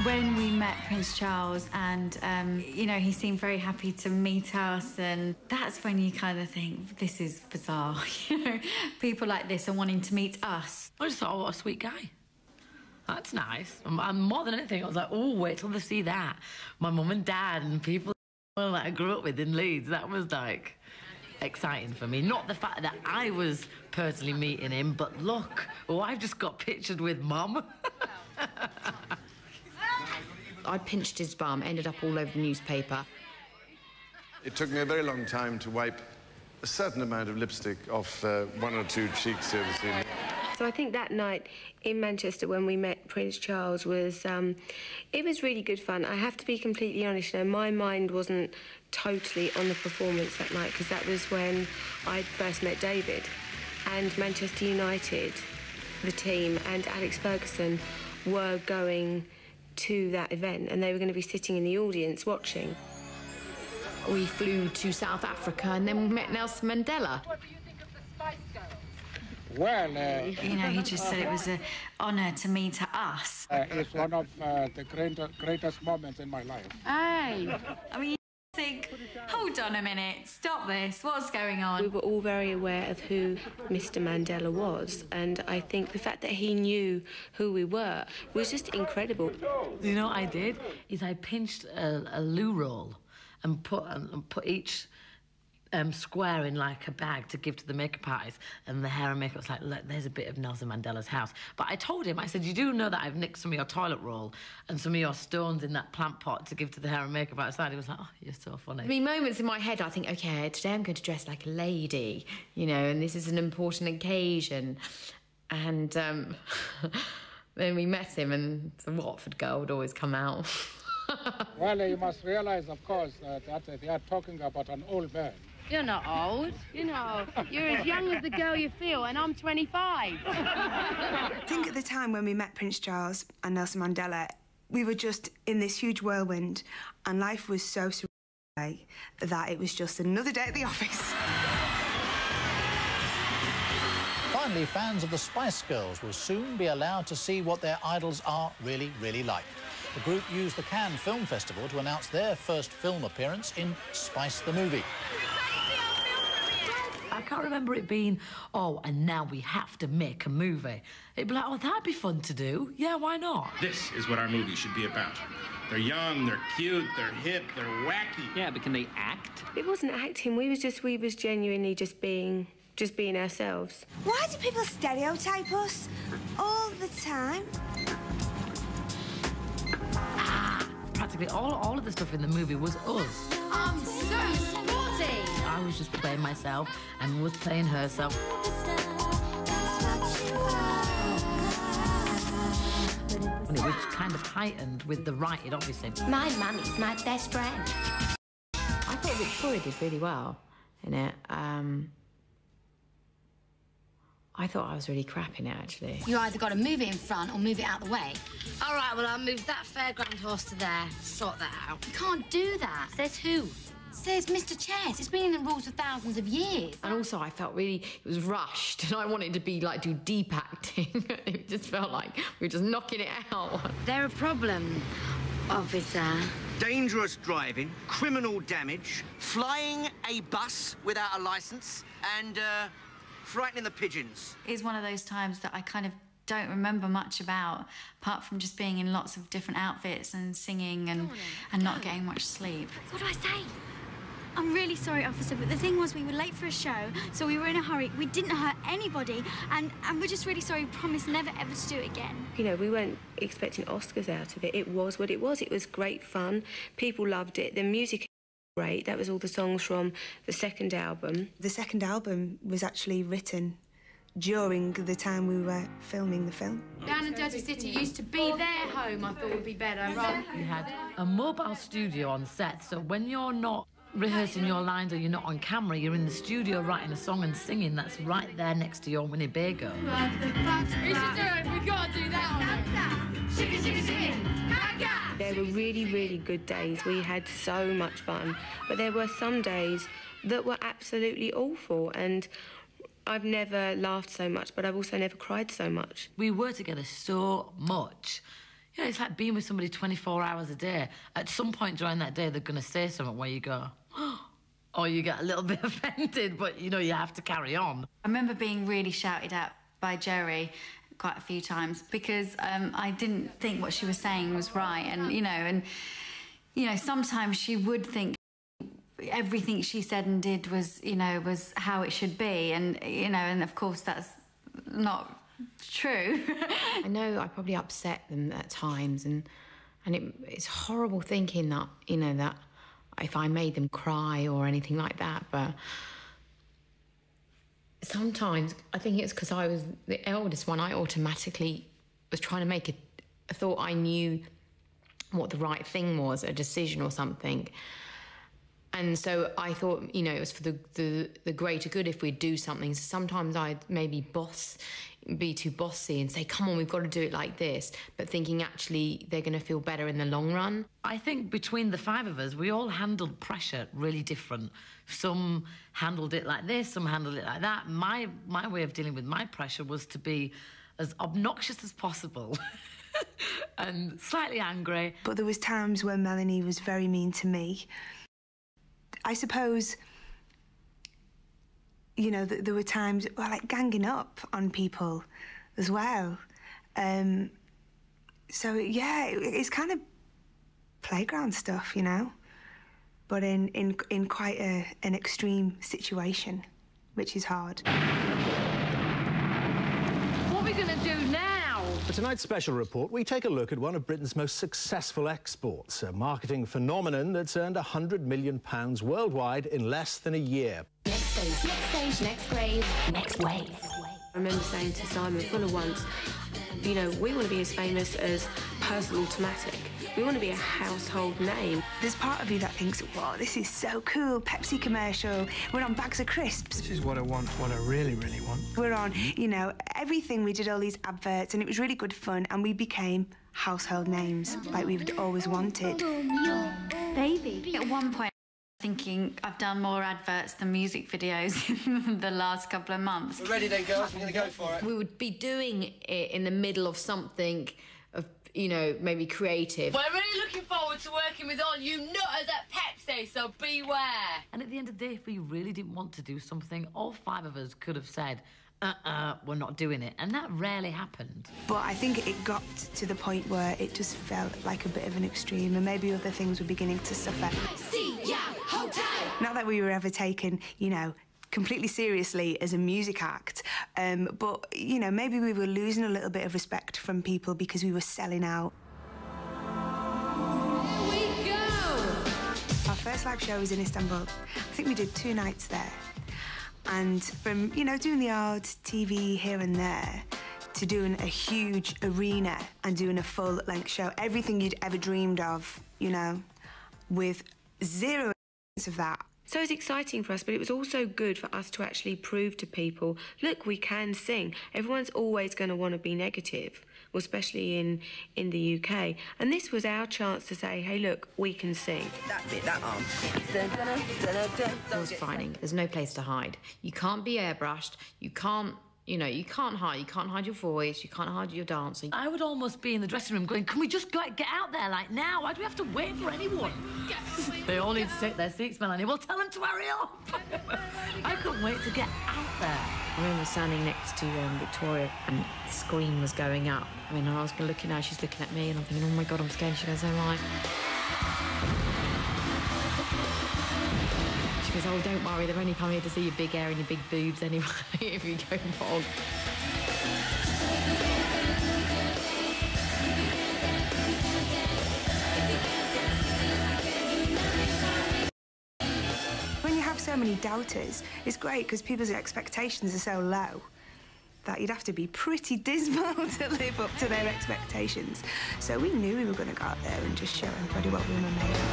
When we met Prince Charles and, you know, he seemed very happy to meet us, and that's when you kind of think, this is bizarre, you know, people like this are wanting to meet us. I just thought, oh, what a sweet guy. That's nice. And more than anything, I was like, oh, wait till they see that. My mum and dad and people that I grew up with in Leeds, that was, like, exciting for me. Not the fact that I was personally meeting him, but look, oh, I've just got pictured with Mum. I pinched his bum, ended up all over the newspaper. It took me a very long time to wipe a certain amount of lipstick off one or two cheeks here this evening. So I think that night in Manchester when we met Prince Charles was, it was really good fun. I have to be completely honest, you know, my mind wasn't totally on the performance that night, because that was when I first met David. And Manchester United, the team, and Alex Ferguson were going to that event, and they were going to be sitting in the audience watching. We flew to South Africa and then we met Nelson Mandela. What do you think of the Spice Girls? Well, you know, he just said it was an honour to meet us. It's one of the greatest moments in my life. Hey, I mean, you think, hold on a minute, stop this, what's going on? We were all very aware of who Mr. Mandela was, and I think the fact that he knew who we were was just incredible. You know what I did? Is I pinched a loo roll and put each square in like a bag to give to the makeup artist, and the hair and makeup was like, look, there's a bit of Nelson Mandela's house. But I told him, I said, you do know that I've nicked some of your toilet roll and some of your stones in that plant pot to give to the hair and makeup outside. He was like, oh, you're so funny. I mean, moments in my head, I think, OK, today I'm going to dress like a lady, you know, and this is an important occasion. And then we met him, and the Watford girl would always come out. Well, you must realise, of course, that they are talking about an old man. You're not old, you know. You're as young as the girl you feel, and I'm 25. I think at the time when we met Prince Charles and Nelson Mandela, we were just in this huge whirlwind, and life was so surreal that it was just another day at the office. Finally, fans of the Spice Girls will soon be allowed to see what their idols are really, really like. The group used the Cannes Film Festival to announce their first film appearance in Spice the Movie. I can't remember it being, oh, and now we have to make a movie. It'd be like, oh, that'd be fun to do. Yeah, why not? This is what our movie should be about. They're young, they're cute, they're hip, they're wacky. Yeah, but can they act? It wasn't acting. We was genuinely just being ourselves. Why do people stereotype us all the time? Practically all of the stuff in the movie was us. I'm so sporty! I was just playing myself and was playing herself. And it was kind of heightened with the writing, obviously. My mummy's my best friend. I thought Victoria did really well in it. I thought I was really crap in it, actually. You either got to move it in front or move it out the way. All right, well, I'll move that fairground horse to there. Sort that out. You can't do that. Says who? Says Mr. Chess. It's been in the rules for thousands of years. And also, I felt really, it was rushed, and I wanted to be, like, do deep acting. It just felt like we were just knocking it out. They're a problem, officer. Dangerous driving, criminal damage, flying a bus without a licence, and, frightening the pigeons. It's one of those times that I kind of don't remember much about, apart from just being in lots of different outfits and singing and not getting much sleep. What do I say? I'm really sorry, officer, but the thing was we were late for a show, so we were in a hurry. We didn't hurt anybody, and we're just really sorry. We promise never, ever to do it again. You know, we weren't expecting Oscars out of it. It was what it was. It was great fun. People loved it. The music was great. That was all the songs from the second album. The second album was actually written during the time we were filming the film. Down in Dirty City used to be their home, I thought would be better, right? We had a mobile studio on set, so when you're not rehearsing your lines or you're not on camera, you're in the studio writing a song and singing. That's right there next to your Winnebago. We should do it. We gotta do that one. Shiki, shiki, shiki. There were really, really good days. We had so much fun. But there were some days that were absolutely awful, and I've never laughed so much, but I've also never cried so much. We were together so much. Yeah, it's like being with somebody 24 hours a day. At some point during that day, they're going to say something where you go, or you get a little bit offended, but, you know, you have to carry on. I remember being really shouted at by Jerry quite a few times because I didn't think what she was saying was right. And, you know, sometimes she would think everything she said and did was, you know, was how it should be. And, you know, and of course that's not true. I know I probably upset them at times, and it's horrible thinking that, you know, that if I made them cry or anything like that, but sometimes I think it's because I was the eldest one. I automatically was trying to make I thought I knew what the right thing was, a decision or something. And so I thought, you know, it was for the greater good if we'd do something. So sometimes I'd maybe be too bossy and say, come on, we've got to do it like this, but thinking actually they're going to feel better in the long run. I think between the 5 of us, we all handled pressure really different. Some handled it like this, some handled it like that. My way of dealing with my pressure was to be as obnoxious as possible and slightly angry. But there was times when Melanie was very mean to me. I suppose, you know, there were times, well, like ganging up on people as well. So, yeah, it's kind of playground stuff, you know, but in quite an extreme situation, which is hard. What are we going to do now? For tonight's special report, we take a look at one of Britain's most successful exports, a marketing phenomenon that's earned £100 million worldwide in less than a year. Next stage, next grade, next wave. I remember saying to Simon Fuller once, you know, we want to be as famous as Personal Automatic. We want to be a household name. There's part of you that thinks, wow, this is so cool, Pepsi commercial, we're on bags of crisps. This is what I want, what I really, really want. We're on, you know, everything. We did all these adverts and it was really good fun, and we became household names like we've always wanted. Baby. At one point, thinking I've done more adverts than music videos in the last couple of months. We're ready then, girls. We're going to go for it. We would be doing it in the middle of something of, you know, maybe creative. We're really looking forward to working with all you nutters at Pepsi, so beware. And at the end of the day, if we really didn't want to do something, all 5 of us could have said, we're not doing it. And that rarely happened. But I think it got to the point where it just felt like a bit of an extreme, and maybe other things were beginning to suffer. Not that we were ever taken, you know, completely seriously as a music act, but, you know, maybe we were losing a little bit of respect from people because we were selling out. Here we go! Our first live show was in Istanbul. I think we did 2 nights there. And from, you know, doing the odd TV here and there to doing a huge arena and doing a full-length show, everything you'd ever dreamed of, you know, with zero of that. So it was exciting for us, but it was also good for us to actually prove to people, look, we can sing. Everyone's always going to want to be negative, well, especially in the UK. And this was our chance to say, hey, look, we can sing. That bit, that arm. It was frightening. There's no place to hide. You can't be airbrushed. You can't, you know, you can't hide. You can't hide your voice. You can't hide your dancing. I would almost be in the dressing room going, can we just, like, get out there, like, now? Why do we have to wait for anyone? They all need to take their seats, Melanie. Well, tell them to hurry up. I couldn't wait to get out there. I remember standing next to Victoria, and the screen was going up. I mean, I was looking at her, she's looking at me, and I'm thinking, oh, my God, I'm scared. She goes, oh, my. She goes, oh, don't worry, they're only coming here to see your big hair and your big boobs anyway, if you go wrong. When you have so many doubters, it's great because people's expectations are so low that you'd have to be pretty dismal to live up to their expectations. So we knew we were going to go out there and just show everybody what we were made of.